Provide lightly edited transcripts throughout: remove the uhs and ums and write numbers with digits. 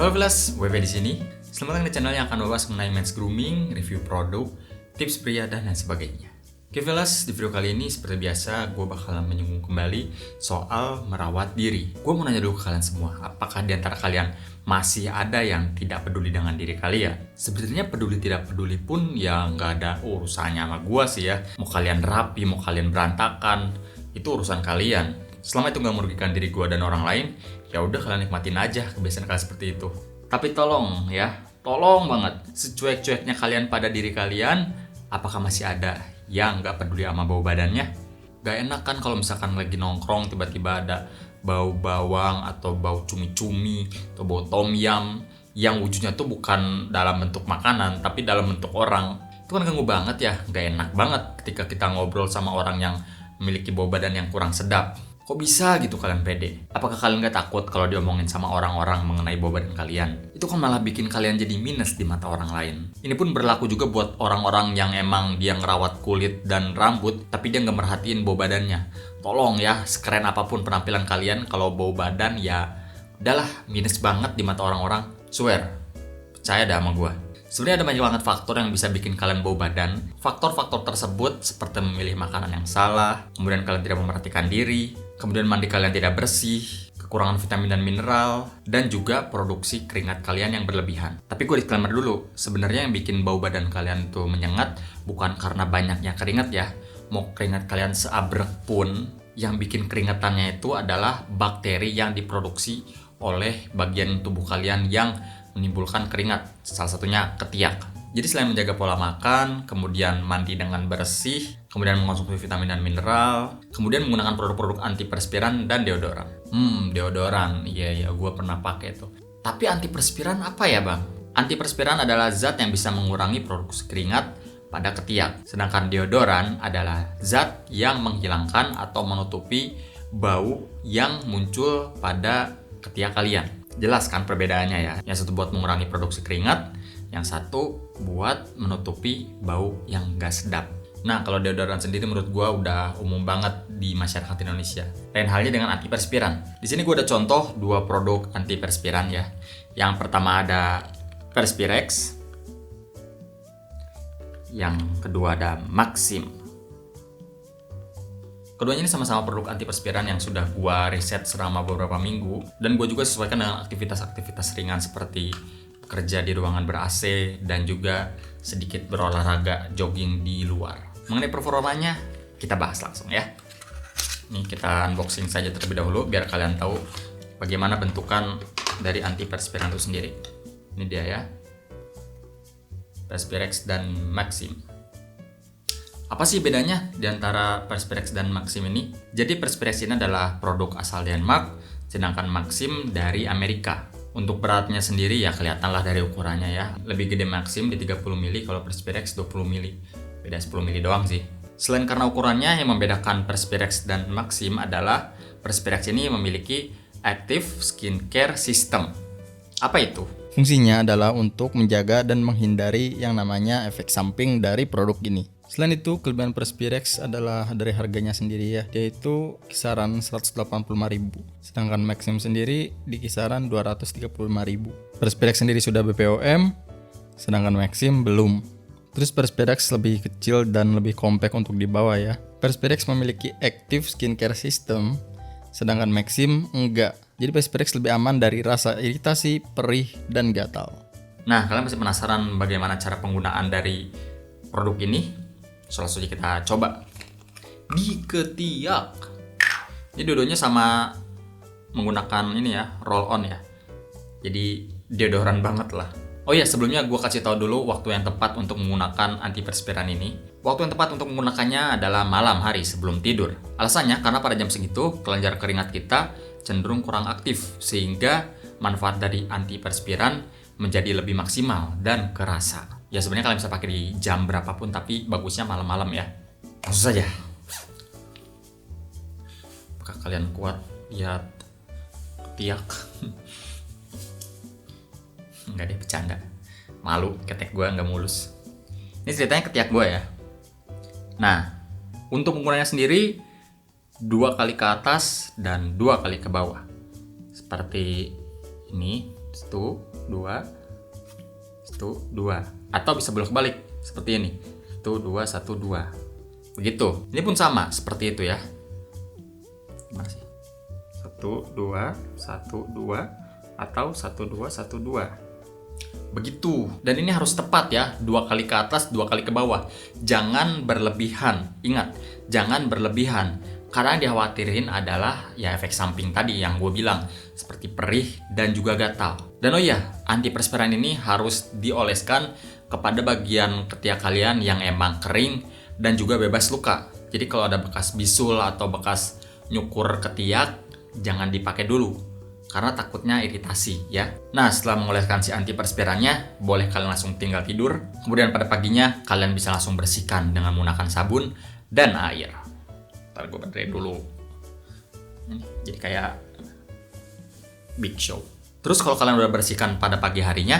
Halo Vilas, WP di sini. Selamat datang di channel yang akan membahas mengenai men's grooming, review produk, tips pria dan lain sebagainya. Oke Vilas, di video kali ini seperti biasa gue bakalan menyinggung kembali soal merawat diri. Gue mau nanya dulu ke kalian semua, apakah di antara kalian masih ada yang tidak peduli dengan diri kalian? Sebenarnya peduli tidak peduli pun ya nggak ada urusannya sama gue sih ya. Mau kalian rapi, mau kalian berantakan, itu urusan kalian. Selama itu nggak merugikan diri gue dan orang lain, ya udah kalian nikmatin aja kebiasaan kalian seperti itu. Tapi tolong ya, tolong banget, secuek-cueknya kalian pada diri kalian, apakah masih ada yang nggak peduli sama bau badannya? Gak enak kan kalau misalkan lagi nongkrong tiba-tiba ada bau bawang atau bau cumi-cumi atau bau tom yum yang wujudnya tuh bukan dalam bentuk makanan tapi dalam bentuk orang. Itu kan ganggu banget ya, gak enak banget ketika kita ngobrol sama orang yang memiliki bau badan yang kurang sedap. Kok bisa gitu kalian pede? Apakah kalian gak takut kalau diomongin sama orang-orang mengenai bau badan kalian? Itu kan malah bikin kalian jadi minus di mata orang lain. Ini pun berlaku juga buat orang-orang yang emang dia ngerawat kulit dan rambut, tapi dia gak merhatiin bau badannya. Tolong ya, sekeren apapun penampilan kalian, kalau bau badan ya udahlah minus banget di mata orang-orang. Swear, percaya dah sama gue. Sebenarnya ada banyak banget faktor yang bisa bikin kalian bau badan. Faktor-faktor tersebut seperti memilih makanan yang salah, kemudian kalian tidak memperhatikan diri, kemudian mandi kalian tidak bersih, kekurangan vitamin dan mineral, dan juga produksi keringat kalian yang berlebihan. Tapi gue disclaimer dulu, sebenarnya yang bikin bau badan kalian itu menyengat bukan karena banyaknya keringat ya. Mau keringat kalian seabrek pun, yang bikin keringatannya itu adalah bakteri yang diproduksi oleh bagian tubuh kalian yang menimbulkan keringat, salah satunya ketiak. Jadi selain menjaga pola makan, kemudian mandi dengan bersih, kemudian mengonsumsi vitamin dan mineral, kemudian menggunakan produk-produk antiperspiran dan deodoran. Deodoran, iya gue pernah pakai itu. Tapi antiperspiran apa ya bang? Antiperspiran adalah zat yang bisa mengurangi produksi keringat pada ketiak. Sedangkan deodoran adalah zat yang menghilangkan atau menutupi bau yang muncul pada ketiak kalian. Jelas kan perbedaannya ya. Yang satu buat mengurangi produksi keringat, yang satu buat menutupi bau yang gak sedap. Nah, kalau deodoran sendiri menurut gue udah umum banget di masyarakat Indonesia. Lain halnya dengan antiperspiran. Di sini gue ada contoh 2 produk antiperspiran ya. Yang pertama ada Perspirex. Yang kedua ada Maxim. Keduanya ini sama-sama produk antiperspiran yang sudah gue riset selama beberapa minggu. Dan gue juga sesuaikan dengan aktivitas-aktivitas ringan seperti bekerja di ruangan ber-AC dan juga sedikit berolahraga jogging di luar. Mengenai performanya, kita bahas langsung ya. Ini kita unboxing saja terlebih dahulu biar kalian tahu bagaimana bentukan dari antiperspiran itu sendiri. Ini dia ya. Perspirex dan Maxim. Apa sih bedanya di antara Perspirex dan Maxim ini? Jadi Perspirex ini adalah produk asal Denmark, sedangkan Maxim dari Amerika. Untuk beratnya sendiri ya kelihatan lah dari ukurannya ya. Lebih gede Maxim di 30 mili, kalau Perspirex 20 mili. Beda 10 mili doang sih. Selain karena ukurannya, yang membedakan Perspirex dan Maxim adalah Perspirex ini memiliki Active Skincare System. Apa itu? Fungsinya adalah untuk menjaga dan menghindari yang namanya efek samping dari produk ini. Selain itu, kelebihan Perspirex adalah dari harganya sendiri ya, yaitu kisaran 185.000. Sedangkan Maxim sendiri di kisaran 235.000. Perspirex sendiri sudah BPOM, sedangkan Maxim belum. Terus Perspirex lebih kecil dan lebih compact untuk dibawa ya. Perspirex memiliki Active Skincare System, sedangkan Maxim enggak. Jadi Perspirex lebih aman dari rasa iritasi, perih, dan gatal. Nah, kalian masih penasaran bagaimana cara penggunaan dari produk ini? Langsung saja kita coba. Di ketiak. Ini dua-duanya sama menggunakan ini ya, roll on ya. Jadi deodoran banget lah. Oh iya, sebelumnya gue kasih tahu dulu waktu yang tepat untuk menggunakan antiperspiran ini. Waktu yang tepat untuk menggunakannya adalah malam hari sebelum tidur. Alasannya karena pada jam segitu kelenjar keringat kita cenderung kurang aktif, sehingga manfaat dari antiperspiran menjadi lebih maksimal dan kerasa. Ya sebenarnya kalian bisa pakai di jam berapapun, tapi bagusnya malam-malam ya. Langsung saja. Apakah kalian kuat lihat ketiak? Enggak deh, bercanda. Malu, ketek gue nggak mulus. Ini ceritanya ketiak gue ya. Nah, untuk menggunakannya sendiri 2 kali ke atas dan 2 kali ke bawah. Seperti ini, 1, 2, 1, 2. Atau bisa bolak-balik seperti ini. 1, 2, 1, 2. Begitu. Ini pun sama seperti itu ya. Gimana sih? 1, 2, 1, 2 atau 1, 2, 1, 2. Begitu. Dan ini harus tepat ya, 2 kali ke atas, 2 kali ke bawah. Jangan berlebihan. Ingat, jangan berlebihan. Karena yang dikhawatirin adalah ya efek samping tadi yang gue bilang, seperti perih dan juga gatal. Dan oh iya, antiperspiran ini harus dioleskan kepada bagian ketiak kalian yang emang kering dan juga bebas luka. Jadi kalau ada bekas bisul atau bekas nyukur ketiak, jangan dipakai dulu karena takutnya iritasi ya. Nah, setelah mengoleskan si antiperspirannya, boleh kalian langsung tinggal tidur. Kemudian pada paginya kalian bisa langsung bersihkan dengan menggunakan sabun dan air. Ntar gue benerin dulu. Jadi kayak big show. Terus kalau kalian udah bersihkan pada pagi harinya,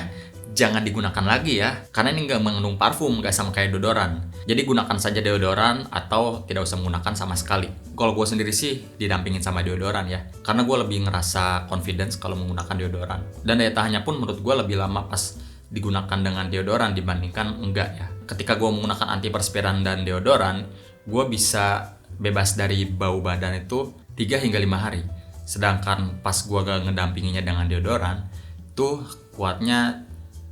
jangan digunakan lagi ya, karena ini nggak mengandung parfum, nggak sama kayak deodoran. Jadi gunakan saja deodoran atau tidak usah menggunakan sama sekali. Kalau gue sendiri sih didampingin sama deodoran ya, karena gue lebih ngerasa confidence kalau menggunakan deodoran. Dan daya tahannya pun menurut gue lebih lama pas digunakan dengan deodoran dibandingkan enggak ya. Ketika gue menggunakan antiperspiran dan deodoran, gue bisa bebas dari bau badan itu 3 hingga 5 hari. Sedangkan pas gue gak ngedampinginya dengan deodoran, tuh kuatnya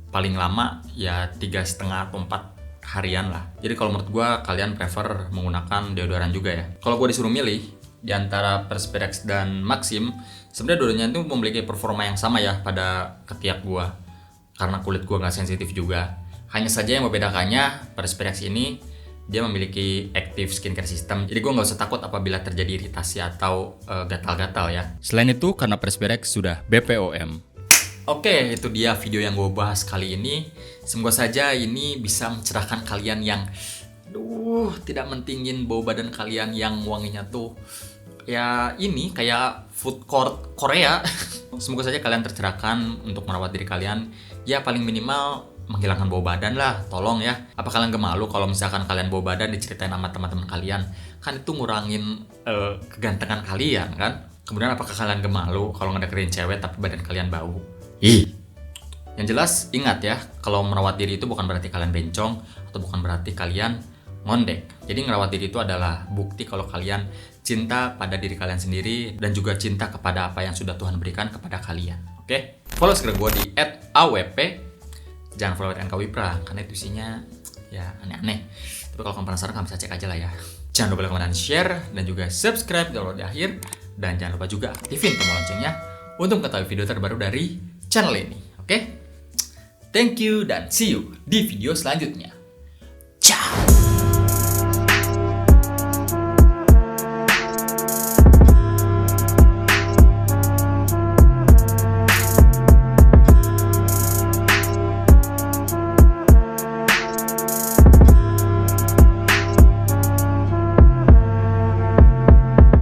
paling lama ya 3,5 atau 4 harian lah. Jadi kalau menurut gue kalian prefer menggunakan deodoran juga ya. Kalau gue disuruh milih di antara Perspirex dan Maxim, sebenarnya dua-duanya itu memiliki performa yang sama ya pada ketiak gue. Karena kulit gue gak sensitif juga. Hanya saja yang membedakannya Perspirex ini dia memiliki active skincare system. Jadi gue nggak usah takut apabila terjadi iritasi atau gatal-gatal ya. Selain itu, karena Perspirex sudah BPOM. Oke, itu dia video yang gue bahas kali ini. Semoga saja ini bisa mencerahkan kalian yang tidak mentingin bau badan kalian yang wanginya tuh ya ini kayak food court Korea. Semoga saja kalian tercerahkan untuk merawat diri kalian. Ya paling minimal menghilangkan bau badan lah, tolong ya. Apa kalian gak malu kalau misalkan kalian bau badan diceritain sama teman-teman kalian? Kan itu ngurangin kegantengan kalian kan. Kemudian apakah kalian gak malu kalau ngedeketin cewek tapi badan kalian bau? Yang jelas ingat ya, kalau merawat diri itu bukan berarti kalian bencong atau bukan berarti kalian ngondek. Jadi ngerawat diri itu adalah bukti kalau kalian cinta pada diri kalian sendiri dan juga cinta kepada apa yang sudah Tuhan berikan kepada kalian. Oke? Follow segera gue di @awp. Jangan follow @nkawipra karena itu isinya ya aneh-aneh. Tapi kalau kamu penasaran, kamu bisa cek aja lah ya. Jangan lupa like, comment, dan share, dan juga subscribe kalau di akhir. Dan jangan lupa juga aktifin tombol loncengnya untuk mengetahui video terbaru dari channel ini. Oke? Thank you dan see you di video selanjutnya. Ciao!